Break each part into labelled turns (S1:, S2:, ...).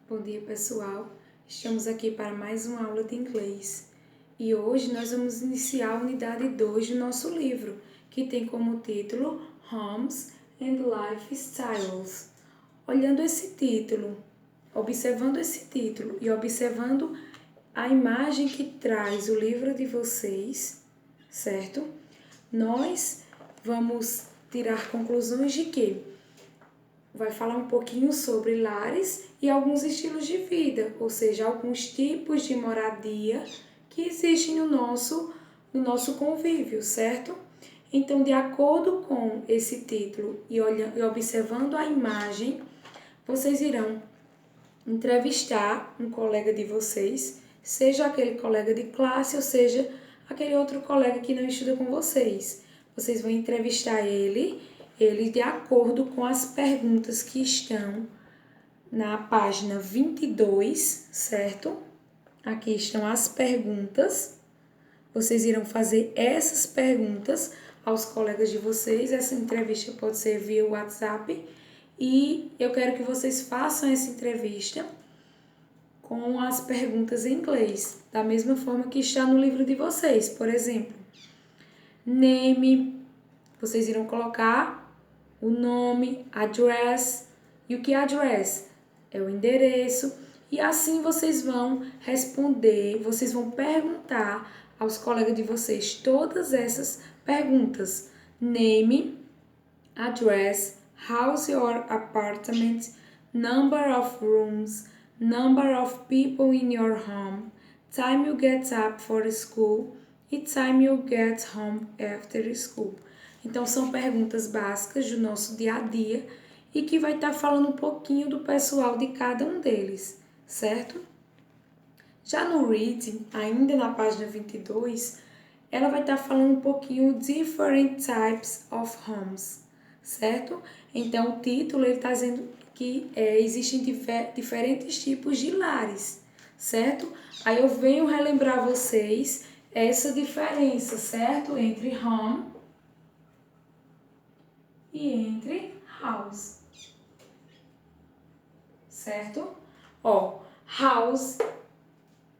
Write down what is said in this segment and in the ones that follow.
S1: Bom dia, pessoal. Estamos aqui para mais uma aula de inglês. E hoje nós vamos iniciar a unidade 2 do nosso livro, que tem como título Homes and Lifestyles. Olhando esse título, observando esse título e observando a imagem que traz o livro de vocês, certo? Nós vamos tirar conclusões de que vai falar um pouquinho sobre lares e alguns estilos de vida, ou seja, alguns tipos de moradia que existem no nosso convívio, certo? Então, de acordo com esse título e observando a imagem, vocês irão entrevistar um colega de vocês, seja aquele colega de classe ou seja aquele outro colega que não estuda com vocês. Vocês vão entrevistar ele de acordo com as perguntas que estão na página 22, certo? Aqui estão as perguntas. Vocês irão fazer essas perguntas aos colegas de vocês. Essa entrevista pode ser via WhatsApp. E eu quero que vocês façam essa entrevista com as perguntas em inglês, da mesma forma que está no livro de vocês. Por exemplo, name, vocês irão colocar o nome, address, e o que é address? É o endereço, e assim vocês vão responder, vocês vão perguntar aos colegas de vocês todas essas perguntas. Name, address, house or apartment, number of rooms, number of people in your home, time you get up for school e time you get home after school. Então, são perguntas básicas do nosso dia a dia e que vai estar falando um pouquinho do pessoal de cada um deles, certo? Já no reading, ainda na página 22, ela vai estar falando um pouquinho different types of homes, certo? Então, o título está dizendo que existem diferentes tipos de lares, certo? Aí eu venho relembrar vocês essa diferença, certo? Entre home e entre house, certo? House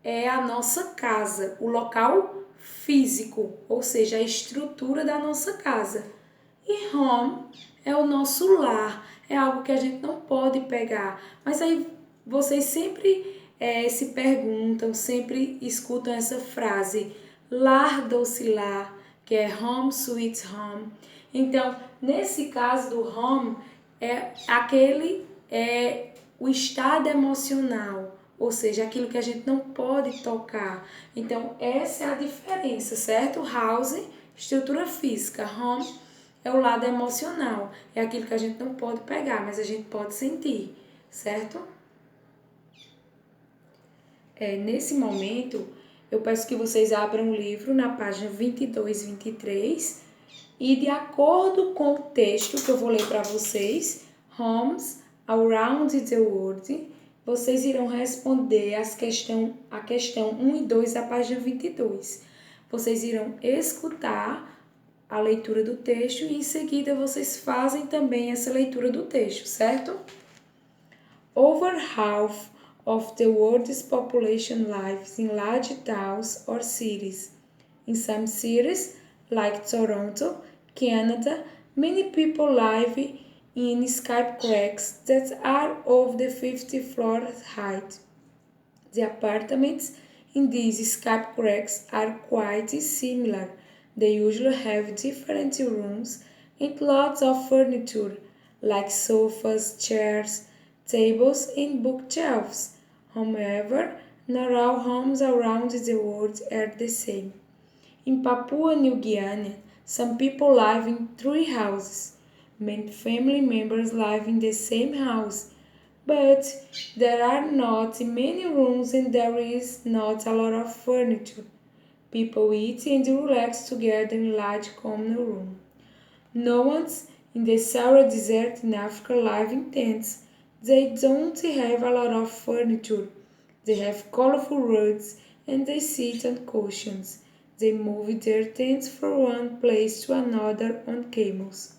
S1: é a nossa casa, o local físico, ou seja, a estrutura da nossa casa. E home é o nosso lar, é algo que a gente não pode pegar. Mas aí vocês sempre se perguntam, sempre escutam essa frase, lar doce lar, que é home sweet home. Então, nesse caso do home, o estado emocional, ou seja, aquilo que a gente não pode tocar. Então, essa é a diferença, certo? House, estrutura física, home é o lado emocional, é aquilo que a gente não pode pegar, mas a gente pode sentir, certo? Nesse momento, eu peço que vocês abram o livro na página 22 e 23 e de acordo com o texto que eu vou ler para vocês, Homes Around the World, vocês irão responder a questão 1 e 2 da página 22. Vocês irão escutar a leitura do texto e em seguida vocês fazem também essa leitura do texto, certo? Over half of the world's population lives in large towns or cities. In some cities, like Toronto, Canada, many people live in skyscrapers that are of the 50th floor height. The apartments in these skyscrapers are quite similar. They usually have different rooms and lots of furniture, like sofas, chairs, tables, and bookshelves. However, not all homes around the world are the same. In Papua New Guinea, some people live in 3 houses. Many family members live in the same house, but there are not many rooms and there is not a lot of furniture. People eat and relax together in large common room. Nomads in the Sahara Desert in Africa live in tents. They don't have a lot of furniture. They have colorful rugs and they sit on cushions. They move their tents from one place to another on camels.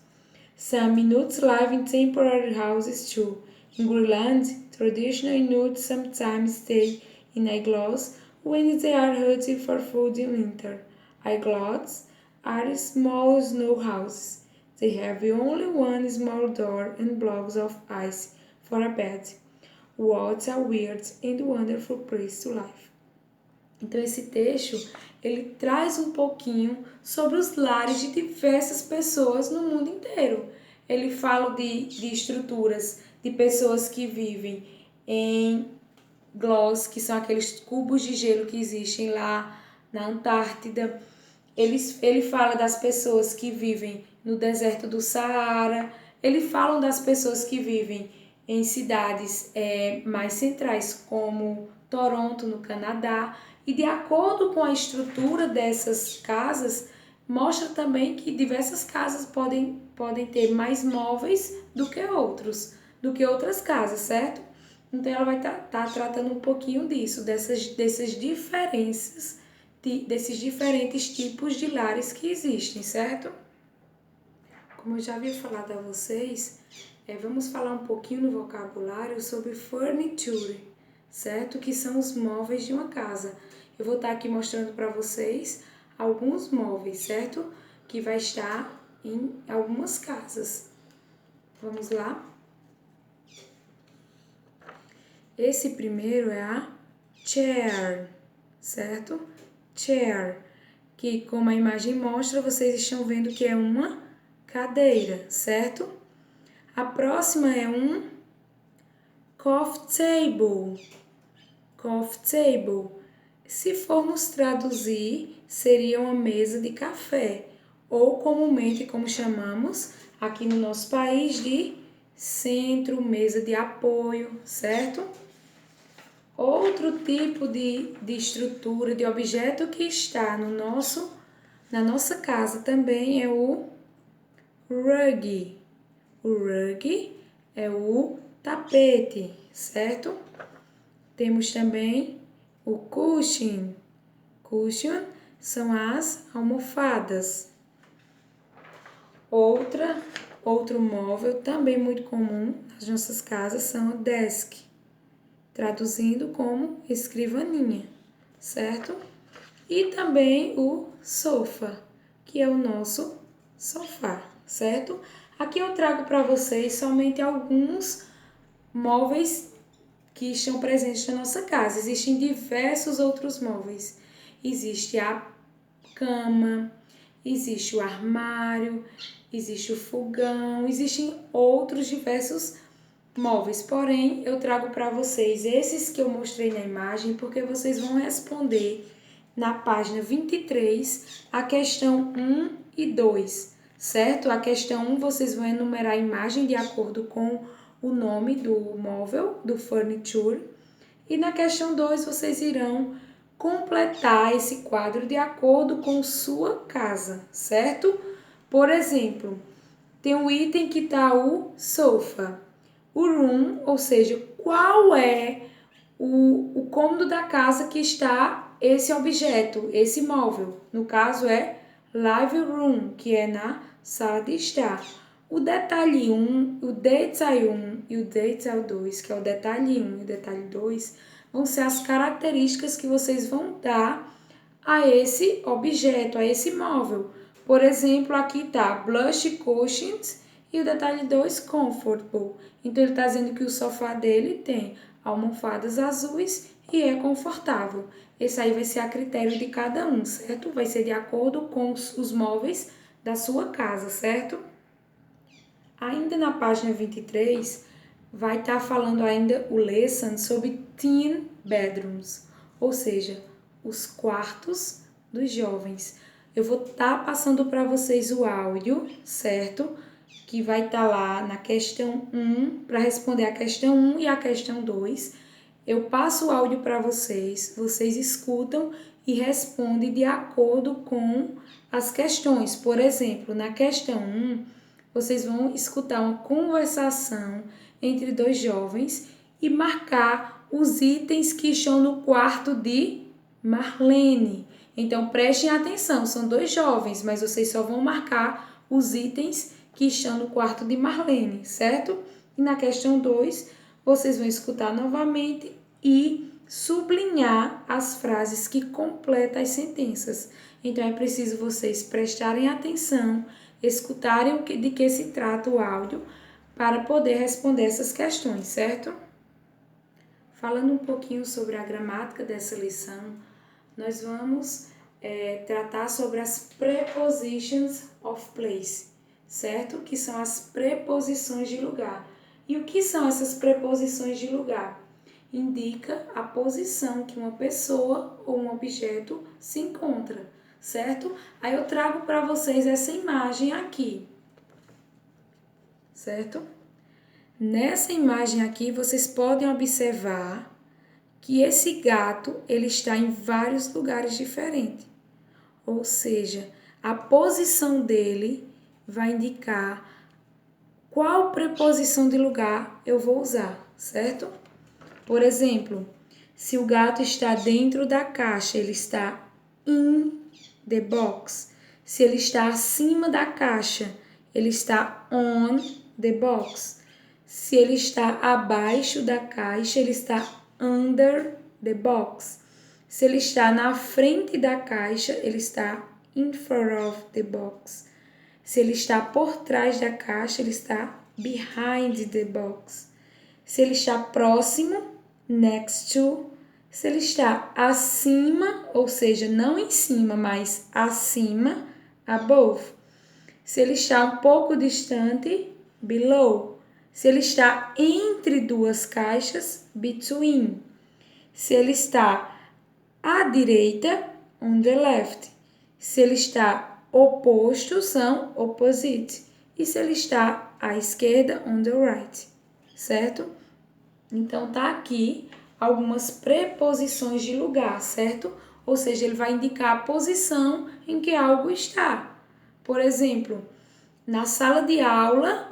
S1: Some Inuits live in temporary houses too, In Greenland, traditional Inuits sometimes stay in igloos when they are hunting for food in winter. Igloos are small snow houses. They have only one small door and blocks of ice for a bed. What a weird and wonderful place to live. Então esse texto, ele traz um pouquinho sobre os lares de diversas pessoas no mundo inteiro. Ele fala de estruturas de pessoas que vivem em gloss, que são aqueles cubos de gelo que existem lá na Antártida. Ele fala das pessoas que vivem no deserto do Saara. Ele fala das pessoas que vivem em cidades mais centrais, como Toronto, no Canadá. E de acordo com a estrutura dessas casas, mostra também que diversas casas podem ter mais móveis do que outras casas, certo? Então ela vai estar tratando um pouquinho disso, dessas diferenças, desses diferentes tipos de lares que existem, certo? Como eu já havia falado a vocês, vamos falar um pouquinho no vocabulário sobre furniture, certo? Que são os móveis de uma casa. Eu vou estar aqui mostrando para vocês alguns móveis, certo? Que vai estar em algumas casas. Vamos lá? Esse primeiro é a chair, certo? Chair, que como a imagem mostra, vocês estão vendo que é uma cadeira, certo? A próxima é um coffee table. Coffee table. Se formos traduzir, seria uma mesa de café, ou comumente como chamamos aqui no nosso país de centro, mesa de apoio, certo? Outro tipo de estrutura, de objeto que está na nossa casa também é o rug. O rug é o tapete, certo? Temos também o cushion. Cushion são as almofadas. Outro móvel também muito comum nas nossas casas são o desk, traduzindo como escrivaninha, certo? E também o sofá, que é o nosso sofá, certo? Aqui eu trago para vocês somente alguns móveis que estão presentes na nossa casa. Existem diversos outros móveis. Existe a cama, existe o armário, existe o fogão, existem outros diversos móveis. Porém, eu trago para vocês esses que eu mostrei na imagem, porque vocês vão responder na página 23 a questão 1 e 2, certo? A questão 1 vocês vão enumerar a imagem de acordo com o nome do móvel, do furniture. E na questão 2 vocês irão completar esse quadro de acordo com sua casa, certo? Por exemplo, tem um item que está o sofa. O room, ou seja, qual é o cômodo da casa que está esse objeto, esse móvel. No caso é living room, que é na sala de estar. O detalhe 1, o detail 1 e o detail 2, que é o detalhe 1 e o detalhe 2, vão ser as características que vocês vão dar a esse objeto, a esse móvel. Por exemplo, aqui está blush cushions e o detalhe 2, comfortable. Então, ele está dizendo que o sofá dele tem almofadas azuis e é confortável. Esse aí vai ser a critério de cada um, certo? Vai ser de acordo com os móveis da sua casa, certo? Ainda na página 23, vai estar falando ainda o lesson sobre teen bedrooms, ou seja, os quartos dos jovens. Eu vou estar passando para vocês o áudio, certo? Que vai estar lá na questão 1, para responder a questão 1 e a questão 2. Eu passo o áudio para vocês escutam e respondem de acordo com as questões. Por exemplo, na questão 1, vocês vão escutar uma conversação entre dois jovens e marcar os itens que estão no quarto de Marlene. Então, prestem atenção, são dois jovens, mas vocês só vão marcar os itens que estão no quarto de Marlene, certo? E na questão 2, vocês vão escutar novamente e sublinhar as frases que completam as sentenças. Então, é preciso vocês prestarem atenção, escutarem de que se trata o áudio para poder responder essas questões, certo? Falando um pouquinho sobre a gramática dessa lição, nós vamos tratar sobre as prepositions of place, certo? Que são as preposições de lugar. E o que são essas preposições de lugar? Indica a posição que uma pessoa ou um objeto se encontra, certo? Aí eu trago para vocês essa imagem aqui, certo? Nessa imagem aqui, vocês podem observar que esse gato ele está em vários lugares diferentes. Ou seja, a posição dele vai indicar qual preposição de lugar eu vou usar, certo? Por exemplo, se o gato está dentro da caixa, ele está in the box. Se ele está acima da caixa, ele está on the box. Se ele está abaixo da caixa, ele está under the box. Se ele está na frente da caixa, ele está in front of the box. Se ele está por trás da caixa, ele está behind the box. Se ele está próximo, next to. Se ele está acima, ou seja, não em cima, mas acima, above. Se ele está um pouco distante, below. Se ele está entre duas caixas, between. Se ele está à direita, on the left. Se ele está oposto, são opposite. E se ele está à esquerda, on the right. Certo? Então, tá aqui algumas preposições de lugar, certo? Ou seja, ele vai indicar a posição em que algo está. Por exemplo, na sala de aula,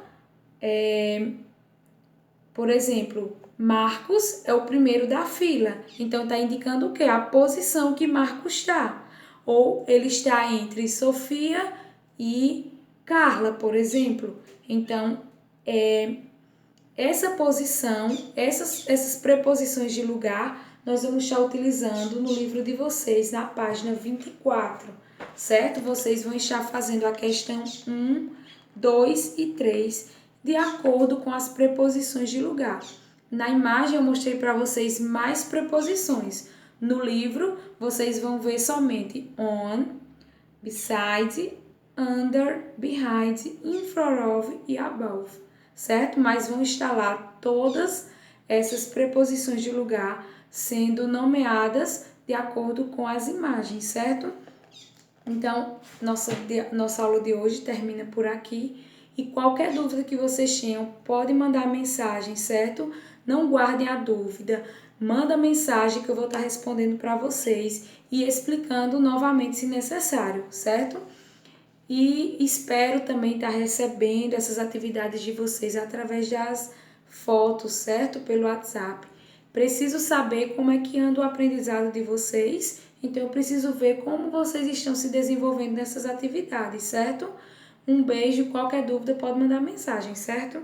S1: por exemplo, Marcos é o primeiro da fila. Então, está indicando o quê? A posição que Marcos está. Ou ele está entre Sofia e Carla, por exemplo. Então, essa posição, essas preposições de lugar, nós vamos estar utilizando no livro de vocês, na página 24, certo? Vocês vão estar fazendo a questão 1, 2 e 3, de acordo com as preposições de lugar. Na imagem eu mostrei para vocês mais preposições. No livro, vocês vão ver somente on, beside, under, behind, in front of e above, certo? Mas vão estar lá todas essas preposições de lugar sendo nomeadas de acordo com as imagens, certo? Então, nossa aula de hoje termina por aqui. E qualquer dúvida que vocês tenham, pode mandar mensagem, certo? Não guardem a dúvida. Manda mensagem que eu vou estar respondendo para vocês e explicando novamente se necessário, certo? E espero também estar recebendo essas atividades de vocês através das fotos, certo? Pelo WhatsApp. Preciso saber como é que anda o aprendizado de vocês, então eu preciso ver como vocês estão se desenvolvendo nessas atividades, certo? Um beijo, qualquer dúvida pode mandar mensagem, certo?